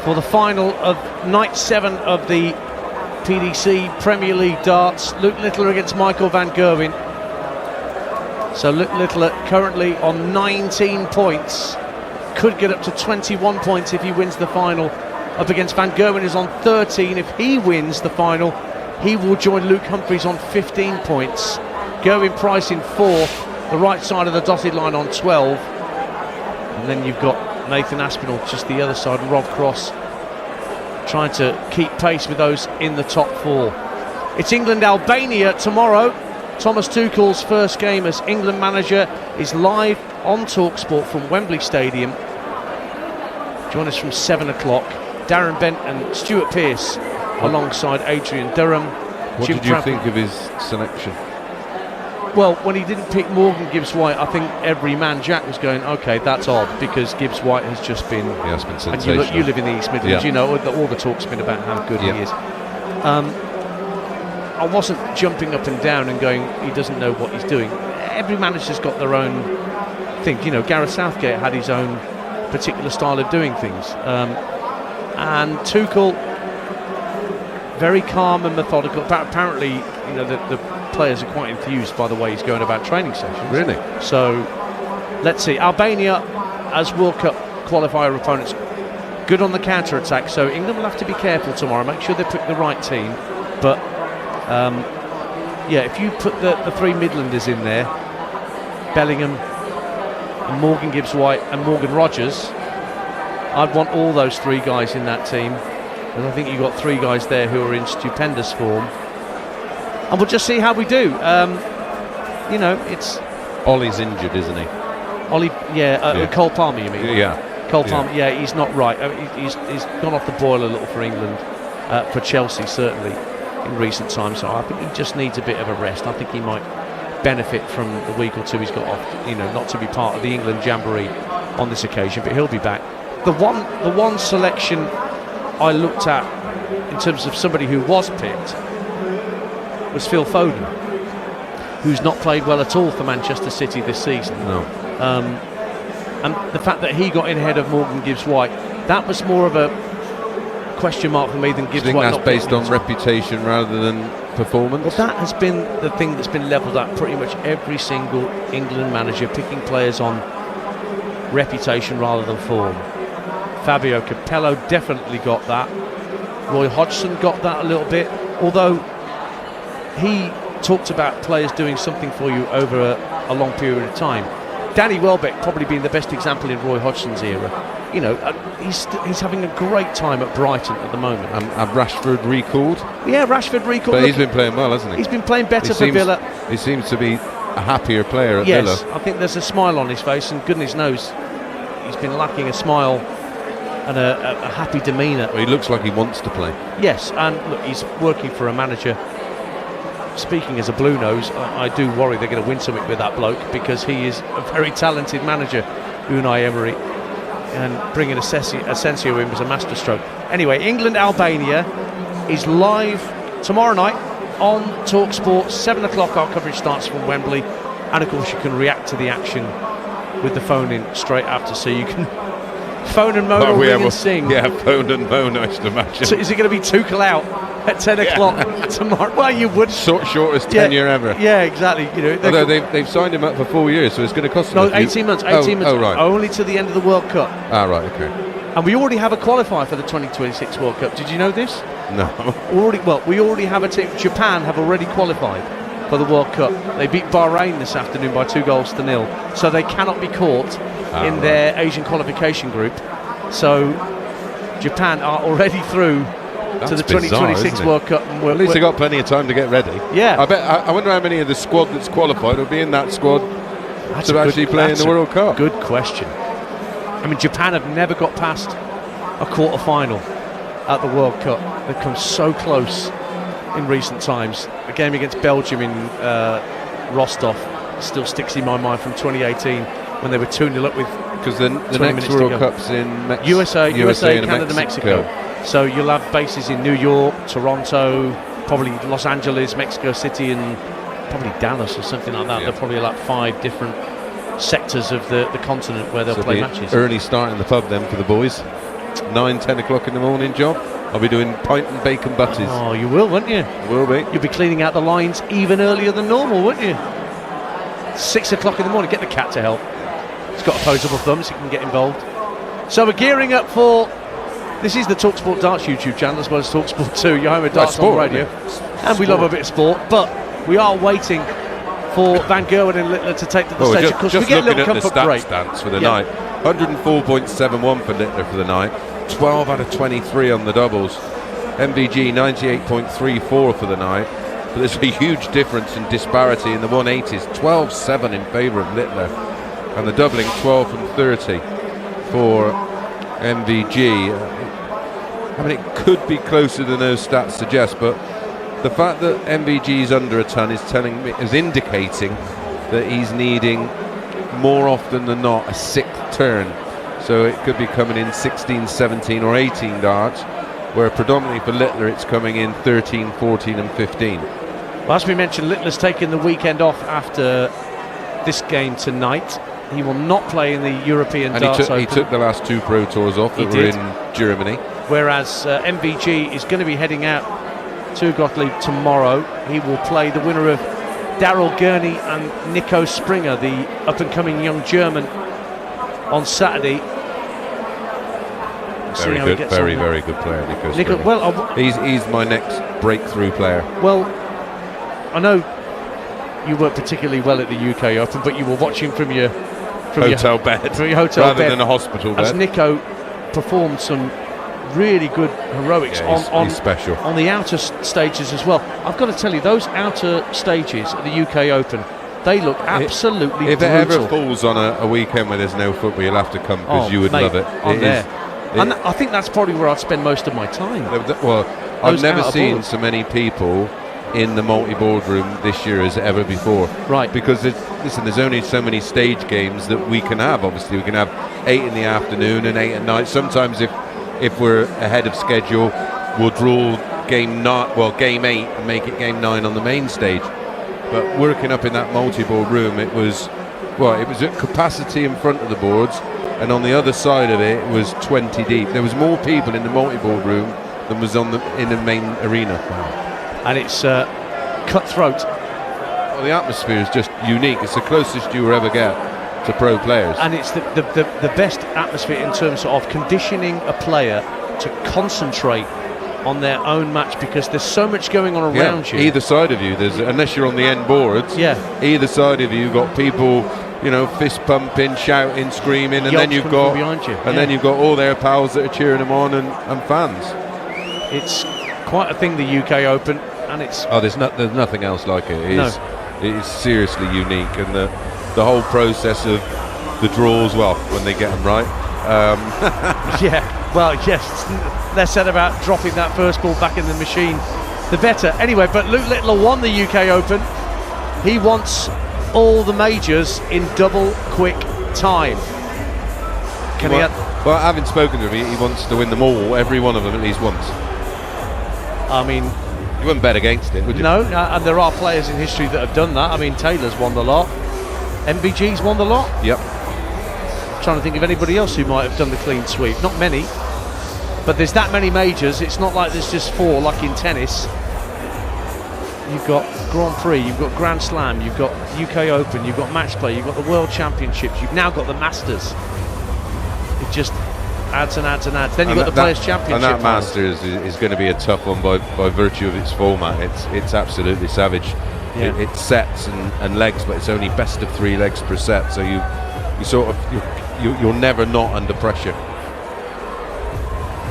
for the final of night 7 of the PDC Premier League Darts. Luke Littler against Michael van Gerwen. So Luke Littler currently on 19 points, could get up to 21 points if he wins the final, up against Van Gerwen, who's on 13. If he wins the final, he will join Luke Humphries on 15 points. Gerwyn Price in 4th, the right side of the dotted line on 12. And then you've got Nathan Aspinall just the other side, and Rob Cross trying to keep pace with those in the top 4. It's England-Albania tomorrow. Thomas Tuchel's first game as England manager is live on talkSPORT from Wembley Stadium. Join us from 7 o'clock. Darren Bent and Stuart Pearce alongside Adrian Durham. What did you think of his selection? Well, when he didn't pick Morgan Gibbs-White, I think every man Jack was going, okay, that's odd, because Gibbs-White has just been... Yeah, it's been sensational. And you live in the East Midlands, you know, all the talk's been about how good he is. I wasn't jumping up and down and going, he doesn't know what he's doing. Every manager's got their own thing. You know, Gareth Southgate had his own particular style of doing things. And Tuchel, very calm and methodical. Apparently, you know, the players are quite enthused by the way he's going about training sessions. Really? So, let's see. Albania, as World Cup qualifier opponents, good on the counter-attack. So England will have to be careful tomorrow. Make sure they pick the right team. But yeah, if you put the 3 Midlanders in there, Bellingham and Morgan Gibbs-White and Morgan Rogers, I'd want all those 3 guys in that team. And I think you've got 3 guys there who are in stupendous form. And we'll just see how we do. You know, it's... Ollie's injured, isn't he? Ollie, Cole Palmer, you mean? Yeah. Cole Palmer, yeah, he's not right. He's gone off the boil a little for England, for Chelsea certainly, in recent times. So I think he just needs a bit of a rest. I think he might benefit from the week or 2 he's got off, you know, not to be part of the England jamboree on this occasion, but he'll be back. The one selection I looked at in terms of somebody who was picked was Phil Foden, who's not played well at all for Manchester City this season. No. And the fact that he got in ahead of Morgan Gibbs-White, that was more of a question mark for me than Gibbs-White. I think that's based on reputation rather than performance. Well, that has been the thing that's been levelled at pretty much every single England manager, picking players on reputation rather than form. Fabio Capello definitely got that. Roy Hodgson got that a little bit, although he talked about players doing something for you over a long period of time. Danny Welbeck probably being the best example in Roy Hodgson's era. You know, he's having a great time at Brighton at the moment. And Rashford recalled? Yeah, Rashford recalled. But he's been playing well, hasn't he? He's been playing better for Villa. He seems to be a happier player at Villa. Yes, I think there's a smile on his face, and goodness knows he's been lacking a smile and a happy demeanour. Well, he looks like he wants to play. Yes, and look, he's working for a manager. Speaking as a blue nose, I do worry they're going to win something with that bloke, because he is a very talented manager, Unai Emery, and bringing Asensio in was a masterstroke. Anyway, England-Albania is live tomorrow night on talkSPORT, 7 o'clock. Our coverage starts from Wembley, and of course you can react to the action with the phone in straight after, so you can phone and moan or ring and sing. Yeah, phone and moan, I should imagine. So is it going to be Tuchel out at 10 o'clock tomorrow? Well, you would. Shortest tenure ever. Yeah, exactly. You know, although they've signed him up for 4 years, so it's going to cost them 18 months. 18 months. Oh, right. Only to the end of the World Cup. Ah, right, okay. And we already have a qualifier for the 2026 World Cup. Did you know this? No. We already have a team. Japan have already qualified for the World Cup. They beat Bahrain this afternoon by 2-0. So they cannot be caught in their Asian qualification group. So Japan are already through to the 2026 World Cup. And at least they got plenty of time to get ready. Yeah. I wonder how many of the squad that's qualified will be in that squad to actually play in the World Cup. Good question. I mean, Japan have never got past a quarter-final at the World Cup. They've come so close in recent times. A game against Belgium in Rostov still sticks in my mind from 2018 when they were 2-0 up with. Because the next World Cup's in USA, and Canada, Mexico. So you'll have bases in New York, Toronto, probably Los Angeles, Mexico City, and probably Dallas or something like that. Yeah. They're probably like 5 different sectors of the continent where they'll play matches. Early start in the pub then for the boys. 9, 10 o'clock in the morning job, I'll be doing pint and bacon butties. Oh, you will, won't you? Will be. You'll be cleaning out the lines even earlier than normal, won't you? 6 o'clock in the morning. Get the cat to help. It's got opposable thumbs, so he can get involved. So we're gearing up for... This is the talkSPORT Darts YouTube channel, as well as talkSPORT 2. You're home with Darts on radio. And we love a bit of sport, but we are waiting for Van Gerwen and Littler to take to the stage. Just we get looking a at little the comfort stats break. stance for the night. 104.71 for Littler for the night. 12 out of 23 on the doubles. MVG 98.34 for the night. But there's a huge difference in disparity in the 180s. 12-7 in favour of Littler. And the doubling 12 from 30 for MVG. I mean, it could be closer than those stats suggest, but the fact that MVG is under a ton is indicating that he's needing more often than not a 6th turn. So it could be coming in 16, 17 or 18 darts, where predominantly for Littler it's coming in 13, 14 and 15. Well, as we mentioned, Littler's taken the weekend off after this game tonight. He will not play in the European Darts Open. He took the last 2 Pro Tours off that were in Germany. Whereas MVG is going to be heading out to Gottlieb tomorrow. He will play the winner of Daryl Gurney and Nico Springer, the up-and-coming young German, on Saturday. Very good player, Nico Springer. Well, he's my next breakthrough player. Well, I know you weren't particularly well at the UK Open, but you were watching from your hotel bed rather than a hospital bed. As Nico performed some really good heroics he's special on the outer stages as well. I've got to tell you, those outer stages at the UK Open, they look absolutely brutal. If it ever falls on a weekend where there's no football, you'll have to come, because you would love it. And I think that's probably where I'd spend most of my time. Well, I've never seen so many people in the multi-boardroom this year as ever before. Right. Because there's only so many stage games that we can have. Obviously, we can have 8 in the afternoon and 8 at night. Sometimes if we're ahead of schedule, we'll draw game 8 and make it game 9 on the main stage. But working up in that multi-board room, it was at capacity in front of the boards, and on the other side of it was 20 deep. There was more people in the multi-board room than was in the main arena. And it's cutthroat. Well, the atmosphere is just unique. It's the closest you will ever get to pro players. And it's the best atmosphere in terms of conditioning a player to concentrate on their own match, because there's so much going on around you. Either side of you, unless you're on the end boards, either side of you, you've got people, fist pumping, shouting, screaming, and then you've got behind you. And then you've got all their pals that are cheering them on, and fans. It's quite a thing, the UK Open, and it's there's nothing else like it. It is seriously unique, and the whole process of the draws, when they get them right. Less said about dropping that first ball back in the machine, the better. Anyway, but Luke Littler won the UK Open. He wants all the majors in double quick time. Having spoken to him, he wants to win them all, every one of them at least once. I mean, you wouldn't bet against it, would you? No, and there are players in history that have done that. I mean, Taylor's won the lot. MVG's won the lot. Yep. I'm trying to think of anybody else who might have done the clean sweep. Not many, but there's that many majors. It's not like there's just 4 like in tennis. You've got Grand Prix, you've got Grand Slam, you've got UK Open, you've got Match Play, you've got the World Championships, you've now got the Masters. It just adds and adds and adds. Then you've got the Players' Championship. And that Masters is going to be a tough one by virtue of its format. It's absolutely savage. Yeah. It's sets and legs, but it's only best of 3 legs per set. So you're never not under pressure.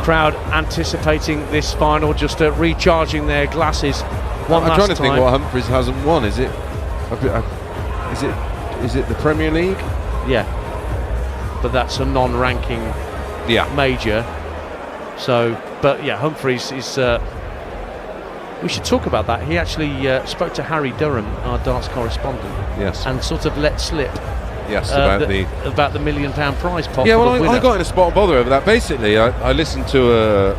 Crowd anticipating this final, just recharging their glasses. I'm trying to think what Humphries hasn't won. Is it the Premier League? Yeah, but that's a non-ranking major. So, but yeah, Humphries is. We should talk about that. He actually spoke to Harry Durham, our darts correspondent. Yes. And sort of let slip. Yes, about the £1 million prize pot. Yeah, well, I got in a spot of bother over that. Basically, I listened to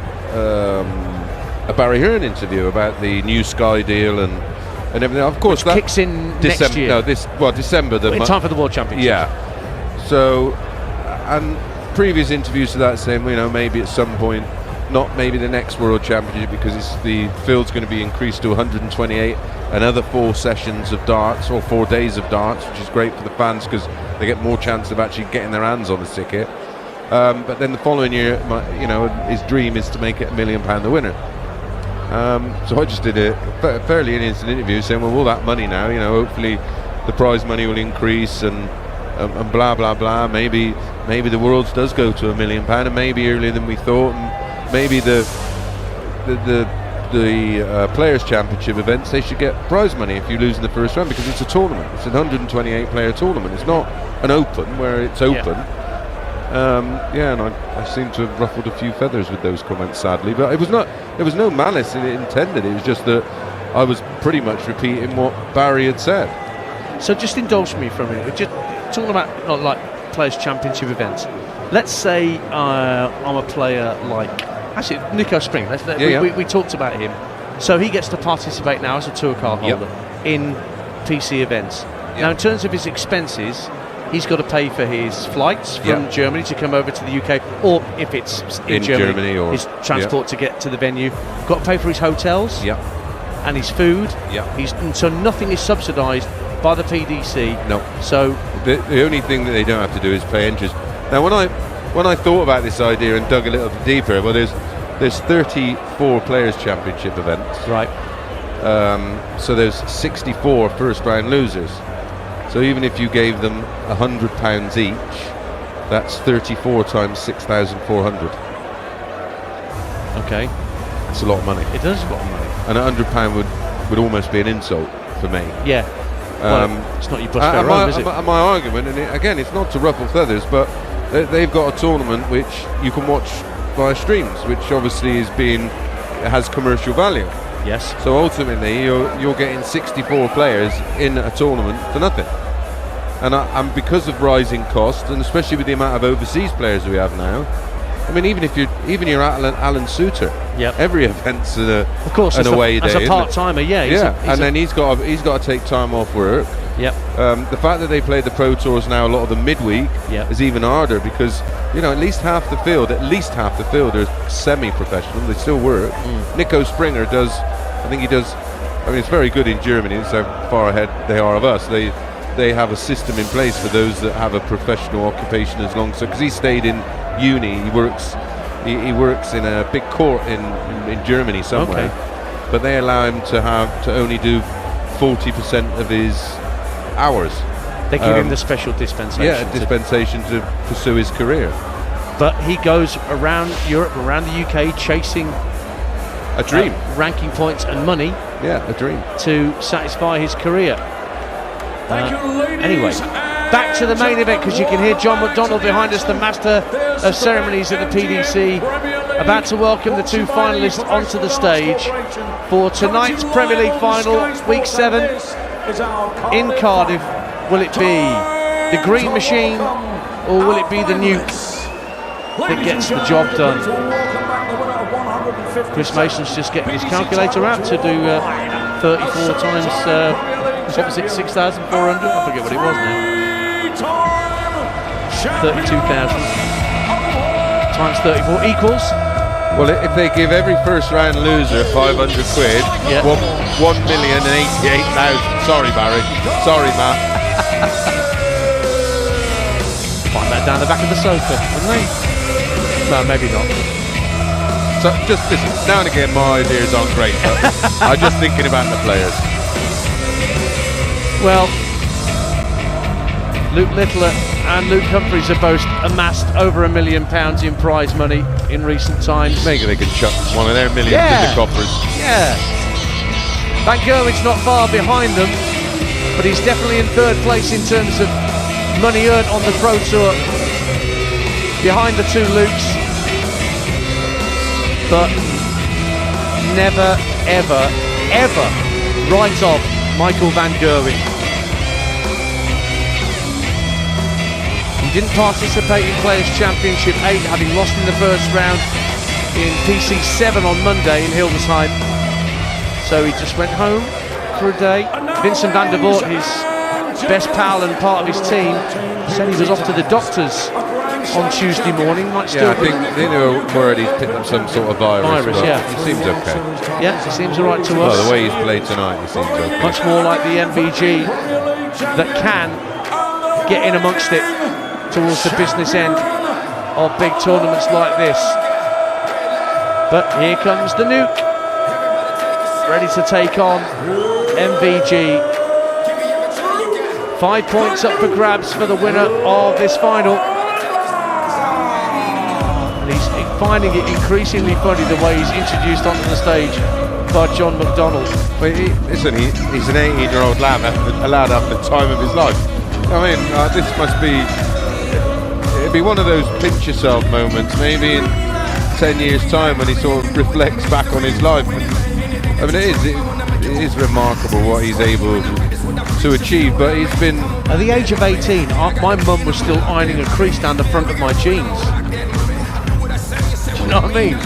a Barry Hearn interview about the new Sky deal and everything. Of course, which kicks in December, next year. December. In time for the World Championship. Yeah. So, and previous interviews to that saying, you know, maybe at some point, not maybe the next World Championship, because the field's going to be increased to 128, another 4 sessions of darts, or 4 days of darts, which is great for the fans because they get more chance of actually getting their hands on the ticket. But then the following year, you know, his dream is to make it £1 million the winner. So I just did a fairly innocent interview saying, well, all that money now, you know, hopefully the prize money will increase and blah blah blah. Maybe the Worlds does go to £1 million, and maybe earlier than we thought, and maybe the Players' Championship events, they should get prize money if you lose in the first round, because it's a tournament. It's an 128 player tournament. It's not an open where it's open. And I seem to have ruffled a few feathers with those comments, sadly. But there was no malice intended. It was just that I was pretty much repeating what Barry had said. So just indulge me for a minute. We're just talking about not like Players' Championship events. Let's say I'm a player like, actually, Nico Spring. We talked about him. So he gets to participate now as a tour card holder in PC events. Now, in terms of his expenses, he's got to pay for his flights from Germany to come over to the UK, or if it's in Germany or his transport to get to the venue. Got to pay for his hotels and his food. So nothing is subsidised by the PDC. No. So the only thing that they don't have to do is pay interest. Now, when I thought about this idea and dug a little bit deeper, well, there's 34 Players' Championship events. Right. So there's 64 first round losers. So even if you gave them £100 each, that's 34 times 6,400. Okay. It's a lot of money. It is a lot of money. And £100 would almost be an insult for me. Yeah. It's not your bus fare home, is it? My argument, and again, it's not to ruffle feathers, but they've got a tournament which you can watch via streams, which obviously has commercial value. Yes. So ultimately, you're getting 64 players in a tournament for nothing. And because of rising costs, and especially with the amount of overseas players we have now, I mean, even you're Alan Suter, every event's an away day. As a part-timer, then he's got to take time off work. The fact that they play the Pro Tours now, a lot of them midweek, is even harder, because at least half the field are semi-professional. They still work. Nico Springer does. I think he does. I mean, it's very good in Germany. It's how far ahead they are of us. They have a system in place for those that have a professional occupation as long. So because he stayed in uni, he works in a big court in Germany somewhere. Okay. But they allow him to only do 40% of his hours. They give him the special dispensation. Yeah, dispensation to pursue his career. But he goes around Europe, around the UK, chasing a dream, ranking points and money. Yeah, a dream to satisfy his career. Anyway, back to the main event, because you can hear John McDonald behind us, the master of ceremonies at the PDC, about to welcome the 2 finalists onto the stage for tonight's Premier League final, week 7 in Cardiff. Will it be the Green Machine, or will it be the Nuke that gets the job done? Chris Mason's just getting his calculator out to do 34 times what was it, 6,400? I forget what it was now. 32,000 times 34 equals. Well, if they give every first round loser 500 quid, 1,088,000. Sorry, Barry. Sorry, Matt. Find that down the back of the sofa, wouldn't they? No, maybe not. So just listen, now and again my ideas aren't great, but I'm just thinking about the players. Well, Luke Littler and Luke Humphries have both amassed over £1 million in prize money in recent times. Maybe they can chuck one of their millions in the coffers. Yeah. Van Gerwen's not far behind them, but he's definitely in third place in terms of money earned on the Pro Tour, behind the 2 Lukes. But never, ever, ever write off Michael van Gerwen. He didn't participate in Players' Championship 8, having lost in the first round in PC 7 on Monday in Hildesheim. So he just went home for a day. Vincent van der Voort, his best pal and part of his team, said he was off to the doctors on Tuesday morning. Might still I think they were worried he's picked up some sort of virus, but he seems okay. Yeah, he seems all right to us. Well, the way he's played tonight, he seems okay. Much more like the MVG that can get in amongst it towards the business end of big tournaments like this. But here comes the Nuke, ready to take on MVG. 5 points up for grabs for the winner of this final. And he's finding it increasingly funny the way he's introduced onto the stage by John McDonnell. But he's an 18-year-old lad at the time of his life. I mean, this must be... It'd be one of those pinch yourself moments, maybe in 10 years' time when he sort of reflects back on his life. I mean, it is remarkable what he's able to achieve, but he's been... At the age of 18, my mum was still ironing a crease down the front of my jeans. Do you know what I mean?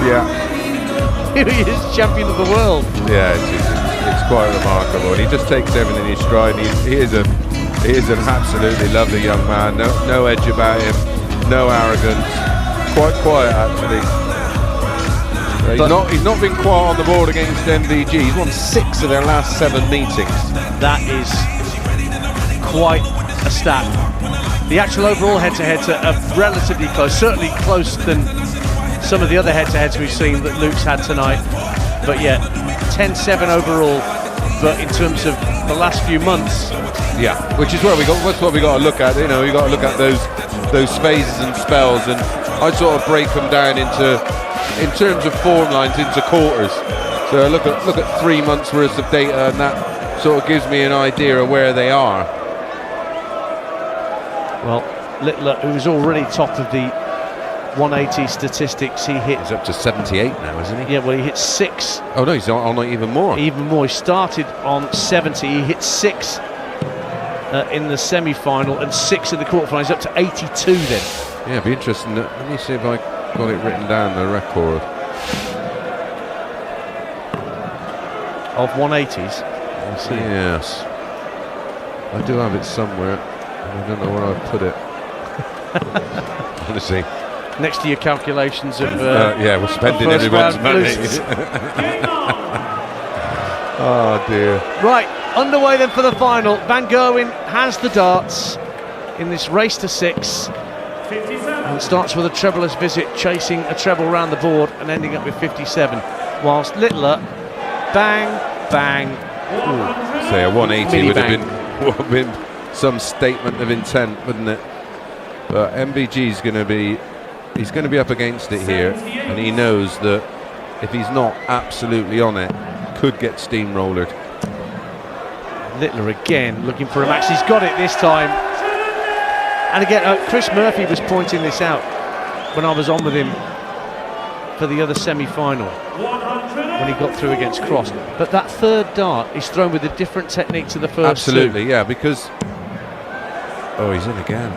Yeah. Here he is, champion of the world. Yeah, it's quite remarkable, and he just takes everything in stride. He is an absolutely lovely young man. No edge about him, no arrogance. Quite quiet, actually. He's not been quiet on the board against MVG. He's won 6 of their last 7 meetings. That is quite a stat. The actual overall head-to-heads are relatively close, certainly closer than some of the other head-to-heads we've seen that Luke's had tonight. But yeah, 10-7 overall. But in terms of the last few months, yeah, which is where that's what we got to look at. You know, we got to look at those phases and spells, and I sort of break them down in terms of form lines into quarters. So I look at 3 months worth of data, and that sort of gives me an idea of where they are. Well, Littler, who's already top of the 180 statistics, he's up to 78 now, isn't he? Yeah, well, he hit 6. Oh no, he's on even more. Even more. He started on 70. He hit 6 in the semi-final and 6 in the quarterfinal. He's up to 82 then. Yeah, it'd be interesting. Let me see if I got it written down, the record of 180s. We'll see. Yes, I do have it somewhere. I don't know where I've put it. Honestly. Next to your calculations of yeah, we're spending everyone's money. Oh dear. Right, underway then for the final. Van Gerwen has the darts in this race to 6. And starts with a trebleless visit, chasing a treble round the board and ending up with 57. Whilst Littler, bang, bang. Ooh, say a 180 would bang. have been some statement of intent, wouldn't it? But MVG's going to be up against it here, and he knows that if he's not absolutely on it, could get steamrollered. Littler again looking for a match. He's got it this time. And again, Chris Murphy was pointing this out when I was on with him for the other semi-final when he got through against Cross. But that third dart is thrown with a different technique to the first. Absolutely, yeah, because... Oh, he's in again.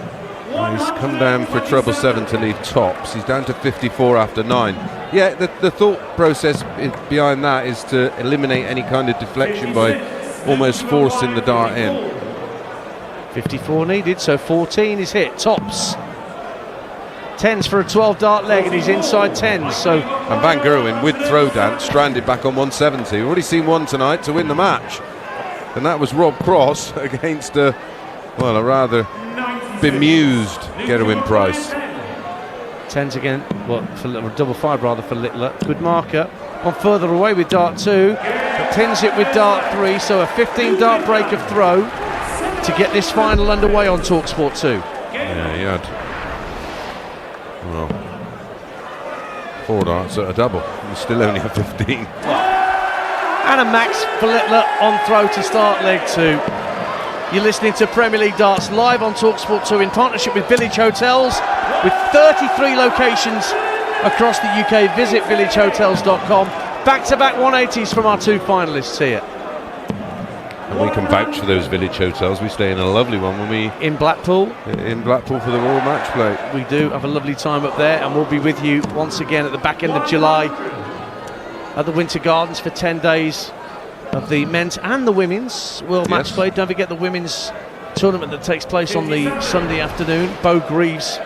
Oh, he's come down for treble 7 to leave tops. He's down to 54 after 9. Yeah, the thought process behind that is to eliminate any kind of deflection by almost forcing the dart in. 54 needed, so 14 is hit. Tops. 10s for a 12 dart leg, and he's inside 10s. So. And Van Gerwen with throw dance stranded back on 170. We've already seen one tonight to win the match, and that was Rob Cross against a rather bemused Gerwyn Price. 10s again, for double 5 rather for Littler. Good marker. On further away with dart 2. 10s it with dart 3, so a 15 dart break of throw to get this final underway on talkSPORT 2. Yeah, he had 4 darts at a double. He's still only at 15. And a max for Littler on throw to start leg 2. You're listening to Premier League Darts live on talkSPORT 2 in partnership with Village Hotels, with 33 locations across the UK. Visit villagehotels.com. Back-to-back 180s from our 2 finalists here. And we can vouch for those Village Hotels. We stay in a lovely one when we... In Blackpool. In Blackpool for the Royal Match Play. We do have a lovely time up there, and we'll be with you once again at the back end of July at the Winter Gardens for 10 days of the men's and the women's World Match Play. Don't forget the women's tournament that takes place on the Sunday afternoon. Bo Greaves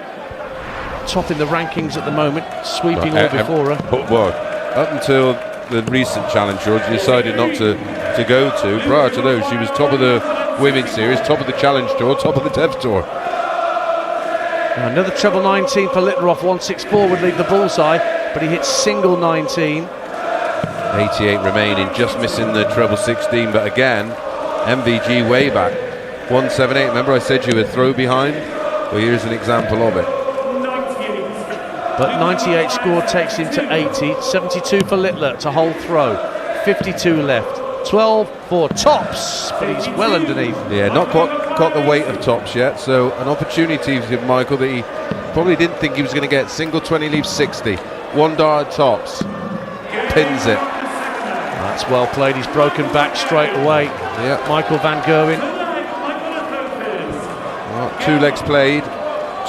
top in the rankings at the moment, sweeping all before her. Well, up until the recent challenge, George, decided not to go to. Prior to those, she was top of the Women's Series, top of the Challenge Tour, top of the Dev Tour. Another treble 19 for Littler off 164 would leave the bullseye, but he hits single 19. 88 remaining, just missing the treble 16, but again, MVG way back. 178, remember I said you were throw behind? Well, here's an example of it. But 98 score takes him to 80. 72 for Littler to hold throw. 52 left. 12 for tops, but he's well underneath. Yeah, not quite got the weight of tops yet, so an opportunity to Michael that he probably didn't think he was going to get. Single 20 leaves 60. One dart tops. Pins it. That's well played. He's broken back straight away. Yeah. Michael van Gerwen. Well, 2 legs played.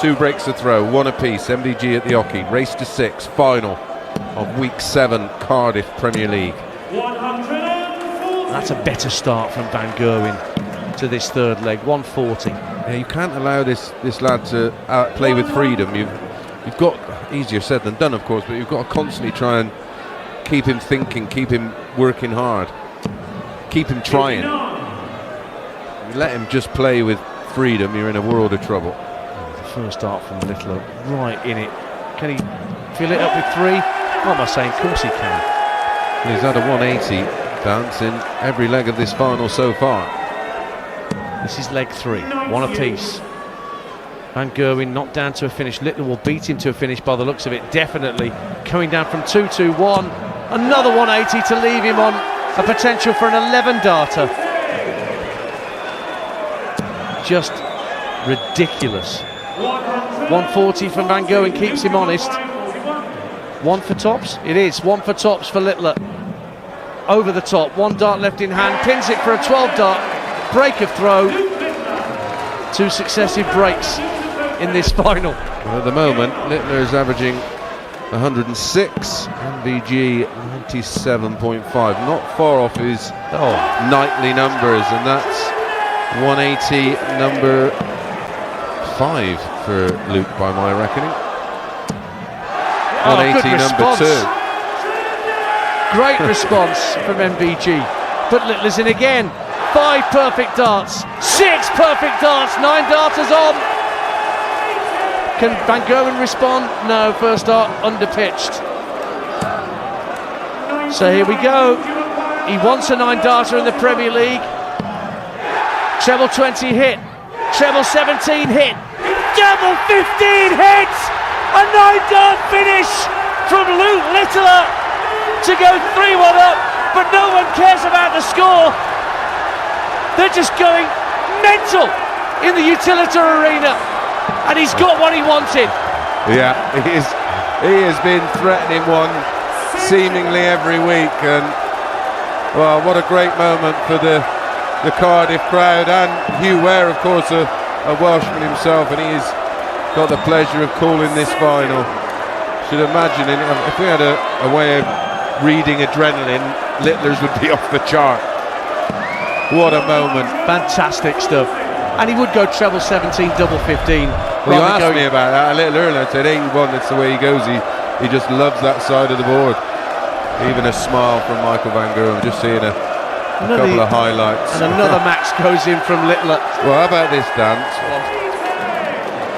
2 breaks to throw, 1 apiece. MVG at the hockey. Race to 6, final of week 7, Cardiff Premier League. That's a better start from van Gerwen to this third leg. 140. Yeah, you can't allow this lad to play with freedom. You've got, easier said than done, of course, but you've got to constantly try and keep him thinking, keep him working hard, keep him trying. You let him just play with freedom, you're in a world of trouble. First dart from Littler, right in it. Can he fill it up with 3? What am I saying? Of course he can. Well, he's had a 180 dance in every leg of this final so far. This is leg 3, 1 apiece. Van Gerwen knocked down to a finish. Littler will beat him to a finish by the looks of it, definitely. Coming down from 2-2-1. Another 180 to leave him on a potential for an 11-darter. Just ridiculous. 140 from Van Gerwen keeps him honest. 1 for tops? It is. 1 for tops for Littler. Over the top. 1 dart left in hand. Pins it for a 12-dart. Break of throw. 2 successive breaks in this final. Well, at the moment, Littler is averaging 106. MVG 97.5. Not far off his nightly numbers, and that's 180 number 5 for Luke by my reckoning. 180 number 2. Great response from MVG. But Littler's in again. 5 perfect darts. 6 perfect darts. 9 darters on. Can Van Gerwen respond? No, first dart underpitched. So here we go. He wants a 9-darter in the Premier League. Treble 20 hit. Treble 17 hit. Double 15 hits! A 9-dart finish from Luke Littler to go 3-1 up, but no one cares about the score. They're just going mental in the Utilita Arena, and he's got what he wanted. Yeah, he has been threatening one seemingly every week, and well, what a great moment for the Cardiff crowd, and Hugh Ware, of course, a Welshman himself, and he's got the pleasure of calling this final. Should imagine if we had a way of reading adrenaline, Littler's would be off the chart. What a moment. Fantastic stuff. And he would go treble 17, double 15. Well, you asked me about that a little earlier. I said 81, that's the way he goes. He just loves that side of the board. Even a smile from Michael van Gerwen. Just seeing a couple of highlights. And another max goes in from Littler. Well, how about this, dance?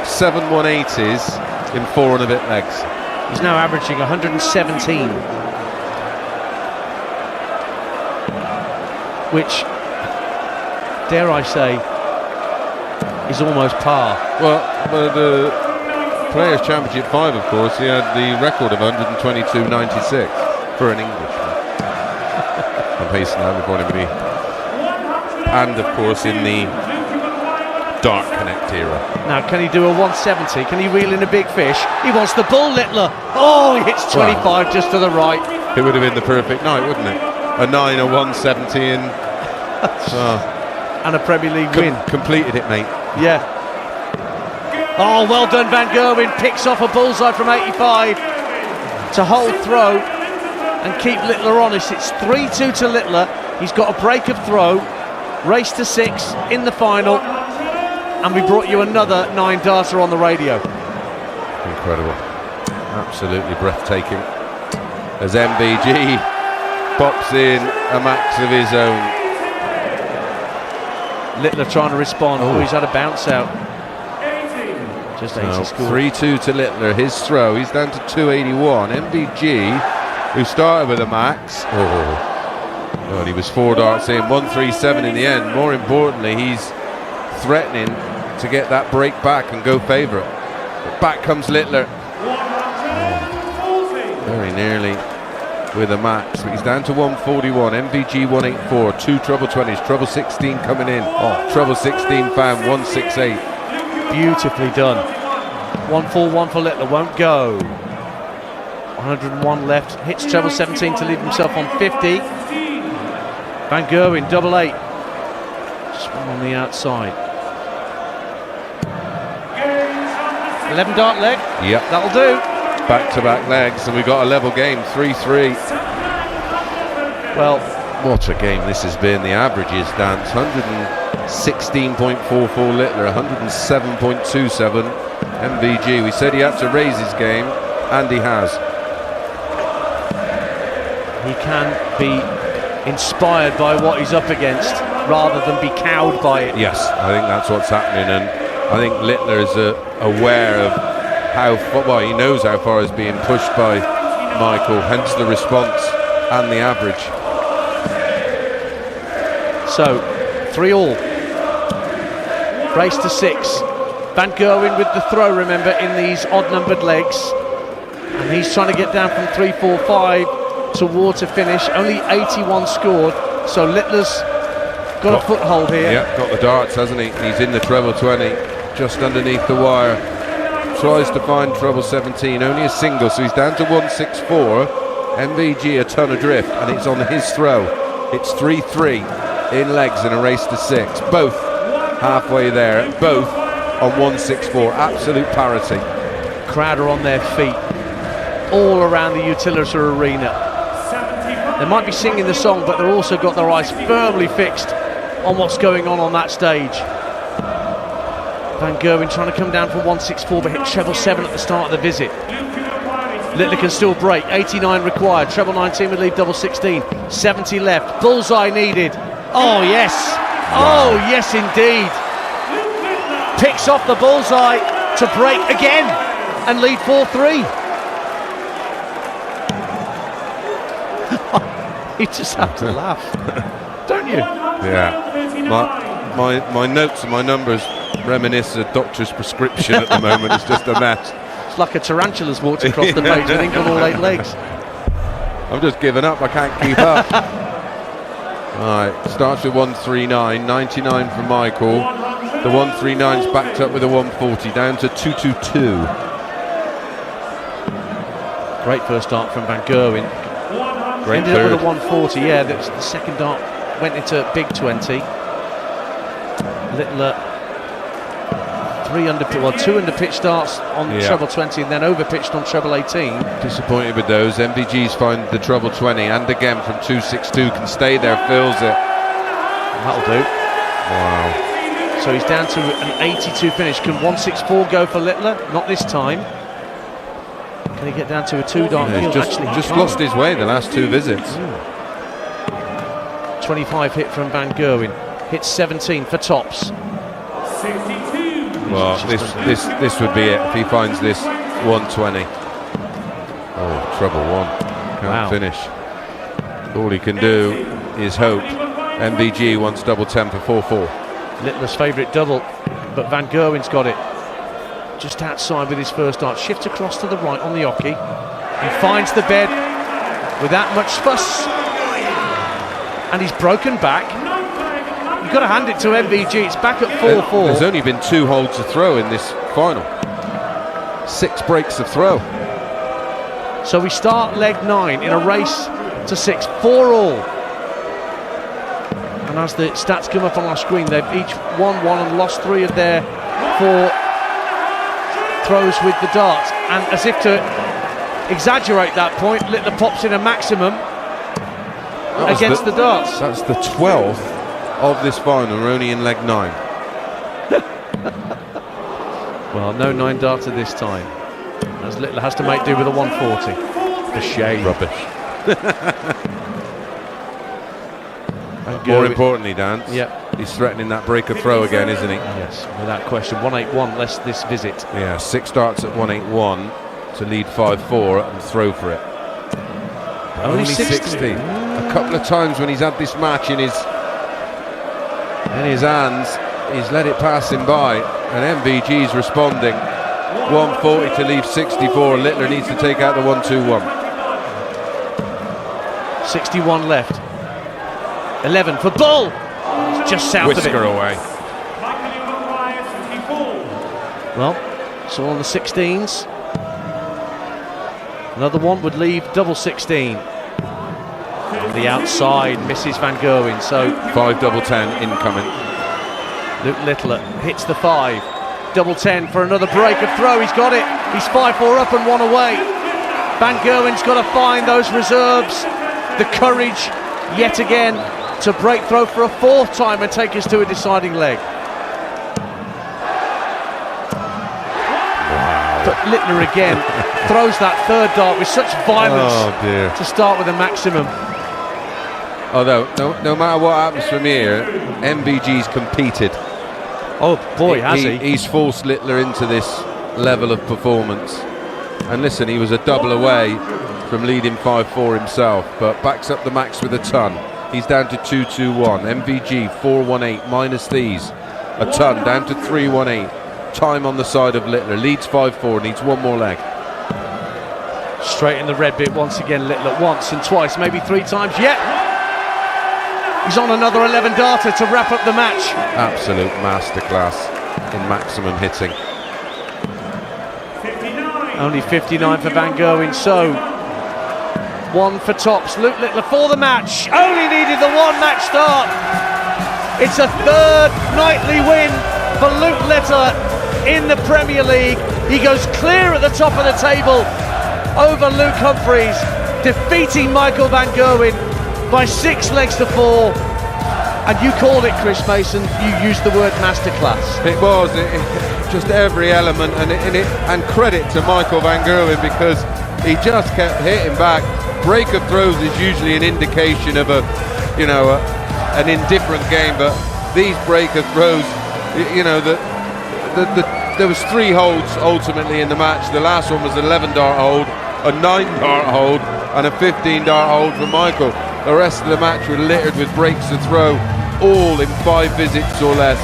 7 180s in 4 and a bit legs. He's now averaging 117. Which, dare I say, is almost par. Well, the Players' Championship 5, of course, he had the record of 122.96 for an Englishman. I'm pacing that before anybody. And, of course, in the Dart Connect era. Now, can he do a 170? Can he reel in a big fish? He wants the bull, Littler. Oh, he hits 25 just to the right. It would have been the perfect night, wouldn't it? A 9, a 170, and a Premier League win. Completed it, mate. Yeah. Oh, well done, Van Gerwen. Picks off a bullseye from 85 to hold throw and keep Littler honest. It's 3-2 to Littler. He's got a break of throw. Race to 6 in the final. And we brought you another 9-darter on the radio. Incredible. Absolutely breathtaking. As MVG pops in a max of his own. Littler trying to respond. Oh, he's had a bounce out. Just 80 score. 3-2 to Littler. His throw. He's down to 281. MVG, who started with a max. God, he was 4 darts in. 137 in the end. More importantly, he's threatening to get that break back and go favourite. But back comes Littler. Very nearly with a max, but he's down to 141. MVG 184, 2 treble 20s, treble 16 coming in. Treble 16 found, 168. Beautifully done. 141 for Littler, won't go. 101 left, hits treble 17 to leave himself on 50. Van Gerwen, double 8. Just one on the outside. 11 dart leg. Yep. That'll do. Back-to-back legs, and we got a level game, 3-3. Well, what a game this has been. The averages, Dance, 116.44 Littler, 107.27 MVG. We said he had to raise his game, and he has. He can be inspired by what he's up against rather than be cowed by it. Yes, I think that's what's happening, and I think Littler is aware of how well, he knows how far he's being pushed by Michael, hence the response and the average. So 3-all, race to 6. Van Gerwen with the throw, remember, in these odd numbered legs, and he's trying to get down from 3-4-5 towards a finish. Only 81 scored, so Littler's got a foothold here. Yeah, got the darts, hasn't he? He's in the treble 20, just underneath the wire. Tries to find treble 17, only a single, so he's down to 164. MVG a ton adrift, and it's on his throw. It's 3-3 in legs in a race to 6. Both halfway there, both on 164. Absolute parity. Crowd are on their feet all around the utility arena. They might be singing the song, but they've also got their eyes firmly fixed on what's going on that stage. Van Gerwen trying to come down from 164, but hit treble 7 at the start of the visit. Littler can still break. 89 required. Treble 19 would leave double 16. 70 left. Bullseye needed. Oh yes. Oh yes indeed. Picks off the bullseye to break again and lead 4-3. You just have to laugh, don't you? Yeah. My notes and my numbers reminisce a doctor's prescription at the moment. It's just a mess. It's like a tarantula's walked across the page with ink on all 8 legs. I'm just giving up, I can't keep up. Alright, starts with 139, 99 from Michael. The 139's backed up with a 140, down to 222. Great first dart from Van Gerwen. Great Ended third. up with a 140, yeah, the second dart went into big 20. Littler 2 under pitch darts on treble 20 and then over pitched on treble 18. Disappointed with those. MVG's find the treble 20 and again from 262 can stay there, fills it. That'll do. Wow. So he's down to an 82 finish. Can 164 go for Littler? Not this time. Can he get down to a 2 dart kill? He's just lost his way the last 2 visits. 25 hit from Van Gerwen. Hits 17 for tops. Well, this would be it if he finds this 120. Oh, treble 1. Can't finish. All he can do is hope. MVG wants double 10 for 4-4. Littler's favourite double, but Van Gerwen's got it. Just outside with his first dart. Shifts across to the right on the hockey. He finds the bed without much fuss. And he's broken back. You've got to hand it to MVG. It's back at 4-4. There's only been 2 holds to throw in this final. 6 breaks of throw. So we start leg 9 in a race to 6. 4-all. And as the stats come up on our screen, they've each won 1 and lost 3 of their 4 throws with the darts. And as if to exaggerate that point, Littler pops in a maximum against the darts. That's the 12th of this final. We're only in leg 9. Well, no 9 darter this time. as Littler has to make do with a 140. The shade. Rubbish. More importantly, Dan, he's threatening that breaker throw again, isn't he? Yes, without question. 181 less this visit. Yeah, 6 darts at 181 to lead 5-4 and throw for it. Only 60. A couple of times when he's had this match in his hands, he's let it pass him by, and MVG's responding. 140 to leave 64. Littler needs to take out the 121. 61 left. 11 for Bull. It's just south Whisker of it. away. Well, it's all on the 16s. Another one would leave double 16. On the outside, misses Van Gerwen. So 5 double 10 incoming. Luke Littler hits the 5. Double 10 for another break of throw. He's got it. He's 5-4 up and 1 away. Van Gerwen's got to find those reserves, the courage yet again to break throw for a 4th time and take us to a deciding leg. Wow. But Littler again throws that 3rd dart with such violence to start with a maximum. Although, no matter what happens from here, MVG's competed. Oh boy, has he? He's forced Littler into this level of performance. And listen, he was a double away from leading 5-4 himself, but backs up the max with a ton. He's down to 2-2-1. MVG 4-1-8 minus these. A ton down to 3-1-8. Time on the side of Littler. Leads 5-4, needs one more leg. Straight in the red bit once again, Littler once and twice, maybe 3 times. Yep. He's on another 11 darter to wrap up the match. Absolute masterclass in maximum hitting. Only 59 for Van Gerwen, so 1 for tops. Luke Littler for the match. Only needed the 1 match start. It's a 3rd nightly win for Luke Littler in the Premier League. He goes clear at the top of the table over Luke Humphries, defeating Michael Van Gerwen by 6 legs to 4. And you called it, Chris Mason. You used the word masterclass. It was just every element, and credit to Michael Van Gerwen, because he just kept hitting back. Break of throws is usually an indication of an indifferent game, but these break of throws, there was 3 holds ultimately in the match. The last one was an 11 dart hold, a 9 dart hold, and a 15 dart hold for Michael. The rest of the match were littered with breaks to throw, all in 5 visits or less.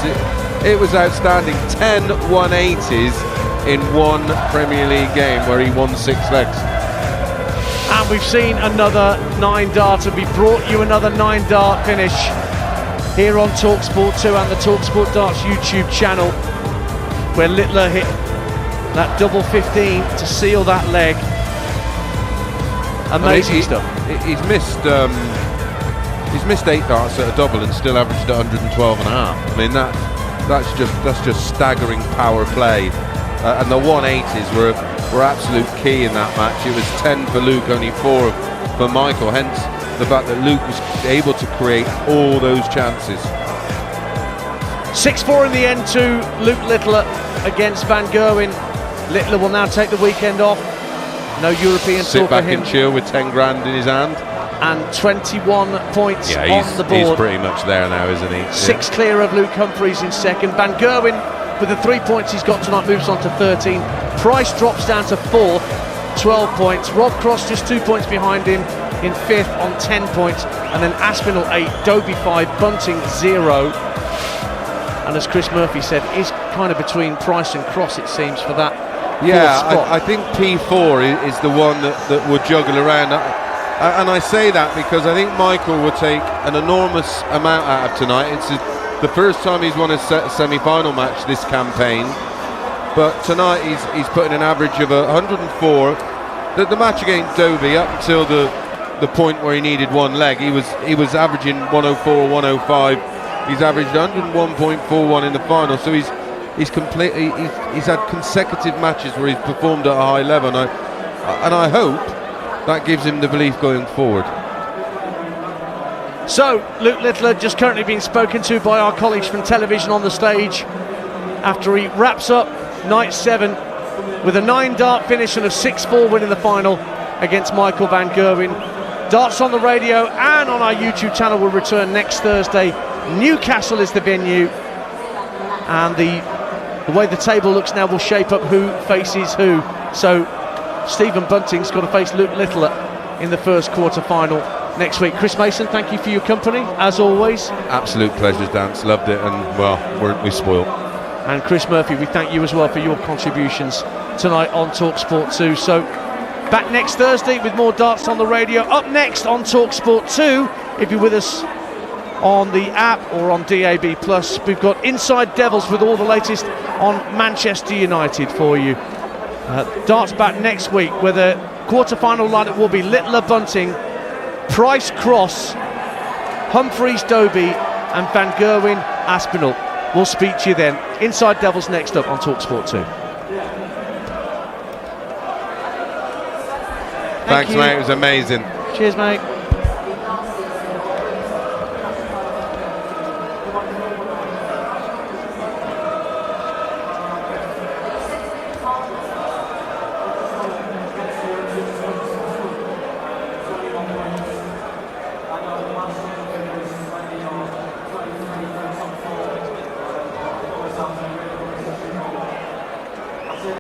It was outstanding. 10 180s in 1 Premier League game where he won 6 legs. And we've seen another 9 darter. We brought you another 9 dart finish here on talkSPORT 2 and the talkSPORT Darts YouTube channel, where Littler hit that double 15 to seal that leg. Amazing stuff. He's missed 8 darts at a double and still averaged 112 and a half. I mean, that's just staggering power play. And the 180s were absolute key in that match. It was 10 for Luke, only 4 for Michael. Hence the fact that Luke was able to create all those chances. 6-4 in the end to Luke Littler against Van Gerwen. Littler will now take the weekend off. No European tour Sit back for him. and chill with 10 grand in his hand. And 21 points on the board. He's pretty much there now, isn't he? 6 clear of Luke Humphries in second. Van Gerwen, with the 3 points he's got tonight, moves on to 13. Price drops down to 4th, 12 points. Rob Cross just 2 points behind him in 5th on 10 points. And then Aspinall 8, Dobey 5, Bunting 0. And as Chris Murphy said, is kind of between Price and Cross, it seems, for that. Yeah, I think P4 is the one that would juggle around. And I say that because I think Michael will take an enormous amount out of tonight. It's the first time he's won a semi-final match this campaign. But tonight he's putting an average of 104. The match against Dobey, up until the point where he needed 1 leg, he was averaging 104, 105. He's averaged 101.41 in the final. So he's had consecutive matches where he's performed at a high level, and I hope that gives him the belief going forward. So Luke Littler just currently being spoken to by our colleagues from television on the stage after he wraps up night 7 with a 9-dart finish and a 6-4 win in the final against Michael van Gerwen. Darts on the radio and on our YouTube channel will return next Thursday. Newcastle is the venue, and the way the table looks now will shape up who faces who. So Stephen Bunting's got to face Luke Littler in the first quarter-final next week. Chris Mason, thank you for your company, as always. Absolute pleasure, Dance. Loved it, and, well, weren't we spoiled. And Chris Murphy, we thank you as well for your contributions tonight on talkSPORT 2. So, back next Thursday with more darts on the radio. Up next on talkSPORT 2, if you're with us on the app or on DAB+, we've got Inside Devils with all the latest on Manchester United for you. Darts back next week, where the quarter-final lineup will be Littler, Bunting, Price, Cross, Humphries, Dobey, and Van Gerwen, Aspinall. We'll speak to you then. Inside Devils next up on talkSPORT 2. Thanks, mate. It was amazing. Cheers, mate.